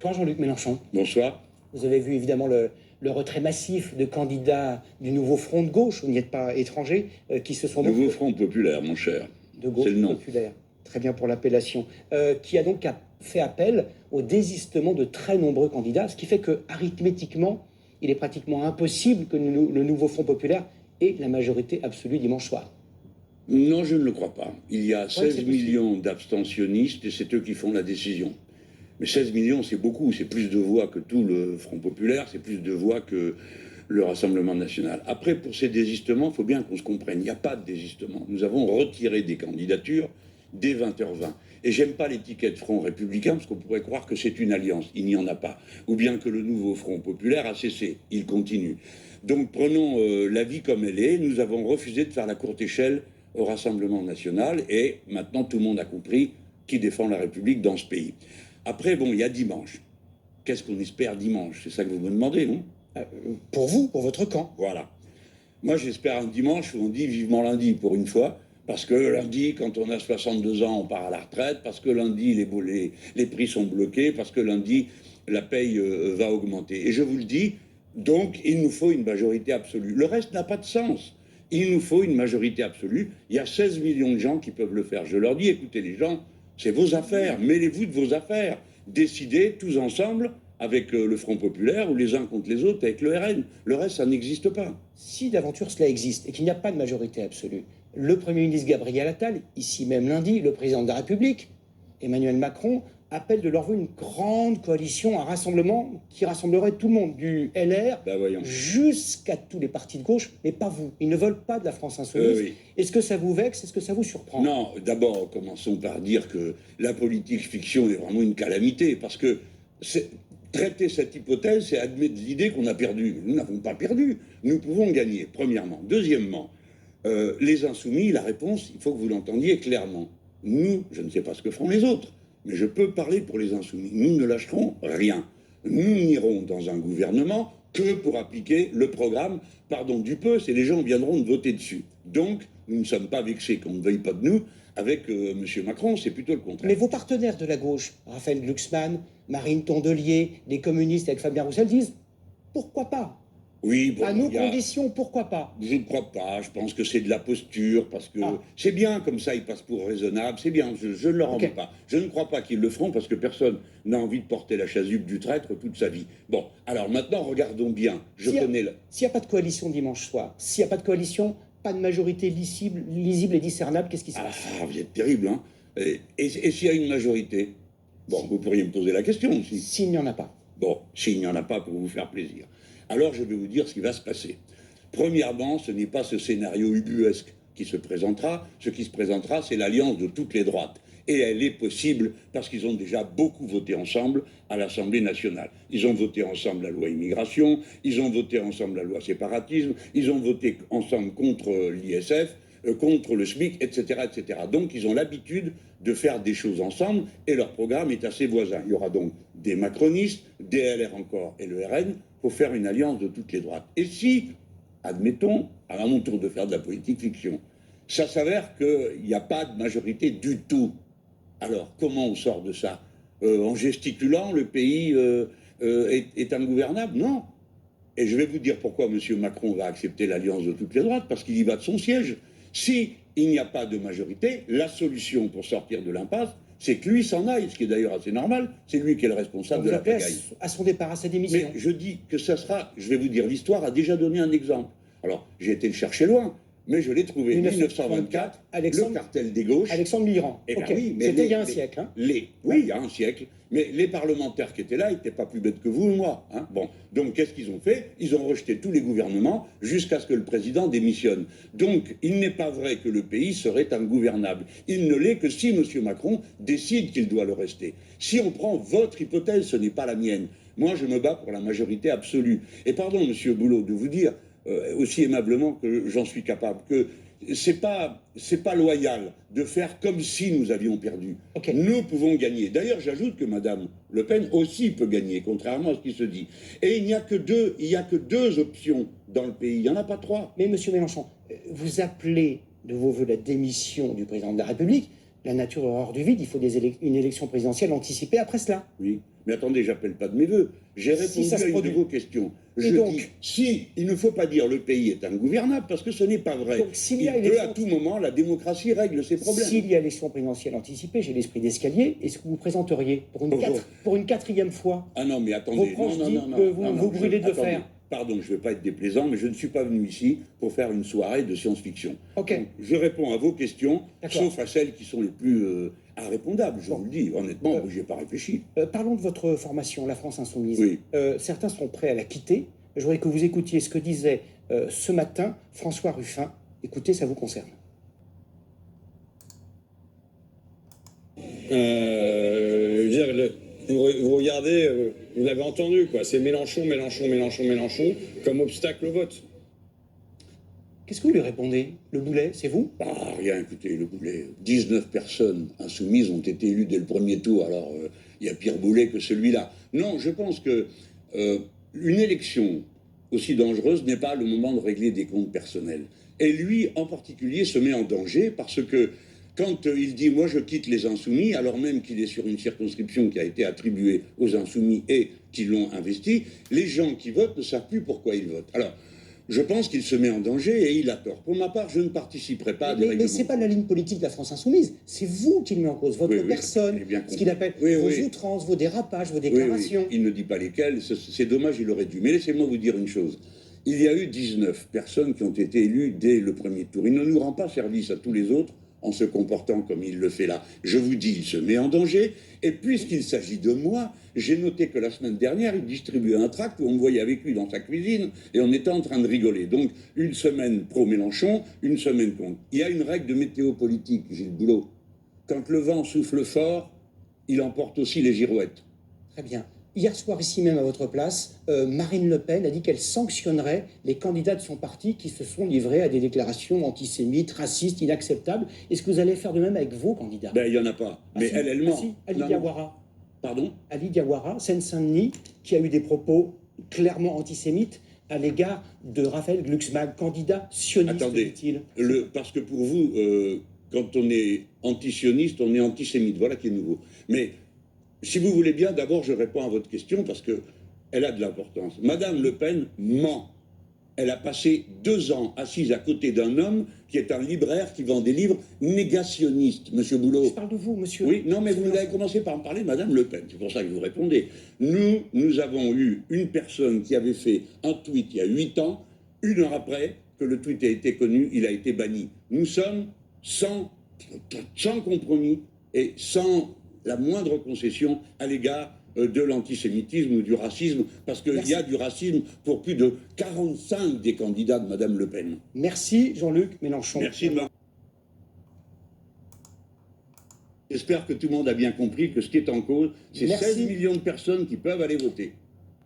Bonsoir Jean-Luc Mélenchon. Bonsoir. Vous avez vu évidemment le retrait massif de candidats du nouveau Front de gauche, vous n'y êtes pas étranger, qui se sont... Nouveau Front populaire, mon cher. De gauche c'est le nom. Populaire, très bien pour l'appellation, qui a donc fait appel au désistement de très nombreux candidats, ce qui fait que arithmétiquement, il est pratiquement impossible que le nouveau Front populaire ait la majorité absolue dimanche soir. Non, je ne le crois pas. Il y a 16 c'est millions d'abstentionnistes et c'est eux qui font la décision. Mais 16 millions, c'est beaucoup. C'est plus de voix que tout le Front populaire, c'est plus de voix que le Rassemblement national. Après, pour ces désistements, il faut bien qu'on se comprenne. Il n'y a pas de désistement. Nous avons retiré des candidatures dès 20h20. Et j'aime pas l'étiquette Front républicain parce qu'on pourrait croire que c'est une alliance. Il n'y en a pas. Ou bien que le nouveau Front populaire a cessé. Il continue. Donc prenons la vie comme elle est. Nous avons refusé de faire la courte échelle au Rassemblement national et maintenant tout le monde a compris qui défend la République dans ce pays. Après, bon, il y a dimanche. Qu'est-ce qu'on espère dimanche? C'est ça que vous me demandez, non? Pour vous, pour votre camp. Voilà. Moi, j'espère un dimanche où on dit vivement lundi pour une fois. Parce que lundi, quand on a 62 ans, on part à la retraite. Parce que lundi, les prix sont bloqués. Parce que lundi, la paye va augmenter. Et je vous le dis, donc, il nous faut une majorité absolue. Le reste n'a pas de sens. Il nous faut une majorité absolue. Il y a 16 millions de gens qui peuvent le faire. Je leur dis, écoutez les gens, c'est vos affaires. Mêlez-vous de vos affaires. Décidez tous ensemble avec le Front populaire ou les uns contre les autres avec le RN. Le reste, ça n'existe pas. Si d'aventure cela existe et qu'il n'y a pas de majorité absolue, le Premier ministre Gabriel Attal, ici même lundi, le président de la République, Emmanuel Macron, appelle de leur vœu une grande coalition, un rassemblement qui rassemblerait tout le monde, du LR jusqu'à tous les partis de gauche, mais pas vous. Ils ne veulent pas de la France insoumise. Oui. Est-ce que ça vous vexe? Est-ce que ça vous surprend? Non, d'abord, commençons par dire que la politique fiction est vraiment une calamité, parce que traiter cette hypothèse, c'est admettre l'idée qu'on a perdu. Nous n'avons pas perdu. Nous pouvons gagner, premièrement. Deuxièmement, les insoumis, la réponse, il faut que vous l'entendiez clairement. Nous, je ne sais pas ce que feront les autres, mais je peux parler pour les insoumis. Nous ne lâcherons rien. Nous n'irons dans un gouvernement que pour appliquer le programme, pardon du peu, c'est les gens viendront de voter dessus. Donc, nous ne sommes pas vexés qu'on ne veuille pas de nous. Avec M. Macron, c'est plutôt le contraire. Mais vos partenaires de la gauche, Raphaël Glucksmann, Marine Tondelier, les communistes avec Fabien Roussel, disent pourquoi pas? Oui, bon, à nos conditions, pourquoi pas? Je ne crois pas, je pense que c'est de la posture, parce que c'est bien, comme ça ils passent pour raisonnables, c'est bien, je ne leur en veux pas. Je ne crois pas qu'ils le feront, parce que personne n'a envie de porter la chasuble du traître toute sa vie. Bon, alors maintenant, regardons bien, s'il n'y a pas de coalition dimanche soir, s'il n'y a pas de coalition, pas de majorité lisible et discernable, qu'est-ce qui se passe? Vous êtes terrible, hein. Et s'il y a une majorité? Bon, vous pourriez me poser la question aussi. S'il n'y en a pas. Bon, s'il n'y en a pas, pour vous faire plaisir. Alors je vais vous dire ce qui va se passer. Premièrement, ce n'est pas ce scénario ubuesque qui se présentera. Ce qui se présentera, c'est l'alliance de toutes les droites. Et elle est possible parce qu'ils ont déjà beaucoup voté ensemble à l'Assemblée nationale. Ils ont voté ensemble la loi immigration, ils ont voté ensemble la loi séparatisme, ils ont voté ensemble contre l'ISF, contre le SMIC, etc., etc. Donc ils ont l'habitude de faire des choses ensemble et leur programme est assez voisin. Il y aura donc des macronistes, des LR encore et le RN pour faire une alliance de toutes les droites. Et si, admettons, à mon tour de faire de la politique fiction, ça s'avère qu'il n'y a pas de majorité du tout, alors comment on sort de ça? En gesticulant, le pays est ingouvernable? Non. Et je vais vous dire pourquoi M. Macron va accepter l'alliance de toutes les droites, parce qu'il y va de son siège. Si il n'y a pas de majorité, la solution pour sortir de l'impasse, c'est que lui s'en aille, ce qui est d'ailleurs assez normal, c'est lui qui est le responsable de la pagaille. À son départ, à sa démission. Mais je dis que ça sera, je vais vous dire, l'histoire a déjà donné un exemple. Alors, j'ai été le chercher loin, mais je l'ai trouvé. 1924, le cartel des gauches. Alexandre Mitterrand. Eh ben oui, c'était il y a un siècle. Hein. Oui, il y a un siècle. Mais les parlementaires qui étaient là n'étaient pas plus bêtes que vous ou moi. Hein. Bon, donc qu'est-ce qu'ils ont fait? Ils ont rejeté tous les gouvernements jusqu'à ce que le président démissionne. Donc, il n'est pas vrai que le pays serait ingouvernable. Il ne l'est que si M. Macron décide qu'il doit le rester. Si on prend votre hypothèse, ce n'est pas la mienne. Moi, je me bats pour la majorité absolue. Et pardon, M. Boulot, de vous dire aussi aimablement que j'en suis capable, que c'est pas loyal de faire comme si nous avions perdu. Nous pouvons gagner. D'ailleurs, j'ajoute que Mme Le Pen aussi peut gagner, contrairement à ce qui se dit. Et il n'y a que deux options dans le pays. Il n'y en a pas trois. Mais M. Mélenchon, vous appelez de vos voeux la démission du président de la République, La nature horreur du vide, il faut une élection présidentielle anticipée après cela. Oui, mais attendez, j'appelle pas de mes voeux. J'ai répondu ça se à une de produit. vos questions. Et Je donc dis, si, il ne faut pas dire le pays est ingouvernable, parce que ce n'est pas vrai. Donc, s'il Il y a peut, élection- à tout moment, la démocratie règle ses problèmes. S'il y a élection présidentielle anticipée, j'ai l'esprit d'escalier, est-ce que vous présenteriez Bonjour. pour une quatrième fois Ah non, mais vos attendez, proches non, disent non, non, que non, vous brûlez de le attendez. faire. Pardon, je ne veux pas être déplaisant, mais je ne suis pas venu ici pour faire une soirée de science-fiction. Ok. Donc, je réponds à vos questions, D'accord. sauf à celles qui sont les plus irrépondables, je Bon. vous le dis. Honnêtement, moi, j'y ai pas réfléchi. Parlons de votre formation, la France Insoumise. Oui. Certains sont prêts à la quitter. Je voudrais que vous écoutiez ce que disait ce matin François Ruffin. Écoutez, ça vous concerne. Je veux dire, vous regardez, vous l'avez entendu, quoi. C'est Mélenchon, Mélenchon, Mélenchon, Mélenchon, comme obstacle au vote. Qu'est-ce que vous lui répondez? Le boulet, c'est vous? Ah, rien, écoutez, le boulet. 19 personnes insoumises ont été élues dès le premier tour, alors il y a pire boulet que celui-là. Non, je pense que une élection aussi dangereuse n'est pas le moment de régler des comptes personnels. Et lui, en particulier, se met en danger parce que quand il dit « moi je quitte les insoumis », alors même qu'il est sur une circonscription qui a été attribuée aux insoumis et qui l'ont investi, les gens qui votent ne savent plus pourquoi ils votent. Alors, je pense qu'il se met en danger et il a tort. Pour ma part, je ne participerai pas à des Mais règlements. c'est pas la ligne politique de la France Insoumise. C'est vous qui le met en cause, votre Oui, oui, personne, j'ai bien ce compris. qu'il appelle Oui, vos oui. outrances, vos dérapages, vos Oui, déclarations. oui, il ne dit pas lesquels, c'est dommage, il aurait dû. Mais laissez-moi vous dire une chose. Il y a eu 19 personnes qui ont été élues dès le premier tour. Il ne nous rend pas service à tous les autres en se comportant comme il le fait là. Je vous dis, il se met en danger. Et puisqu'il s'agit de moi, j'ai noté que la semaine dernière, il distribuait un tract où on me voyait avec lui dans sa cuisine et on était en train de rigoler. Donc, une semaine pro-Mélenchon, une semaine contre. Il y a une règle de météo politique, Gilles Boulot. Quand le vent souffle fort, il emporte aussi les girouettes. Très bien. Hier soir, ici même à votre place, Marine Le Pen a dit qu'elle sanctionnerait les candidats de son parti qui se sont livrés à des déclarations antisémites, racistes, inacceptables. Est-ce que vous allez faire de même avec vos candidats? Ben, il n'y en a pas. Ah Mais si, elle ah ment. si, Ali Non, non. Diawara. Pardon? Ali Diawara, Seine-Saint-Denis, qui a eu des propos clairement antisémites à l'égard de Raphaël Glucksmann, candidat sioniste, Attendez, dit-il. parce que pour vous, quand on est antisioniste, on est antisémite. Voilà qui est nouveau. Mais si vous voulez bien, d'abord, je réponds à votre question parce qu'elle a de l'importance. Madame Le Pen ment. Elle a passé 2 ans assise à côté d'un homme qui est un libraire qui vend des livres négationnistes, Monsieur Boulot. Je parle de vous, monsieur. Oui, non, mais Monsieur vous avez Mélenchon. commencé par me parler de Madame Le Pen. C'est pour ça que vous répondez. Nous avons eu une personne qui avait fait un tweet il y a 8 ans. 1 heure après que le tweet a été connu, il a été banni. Nous sommes sans compromis et sans la moindre concession à l'égard de l'antisémitisme ou du racisme, parce qu'il y a du racisme pour plus de 45 des candidats de Madame Le Pen. Merci Jean-Luc Mélenchon. Merci de m'avoir. J'espère que tout le monde a bien compris que ce qui est en cause, c'est Merci. 16 millions de personnes qui peuvent aller voter.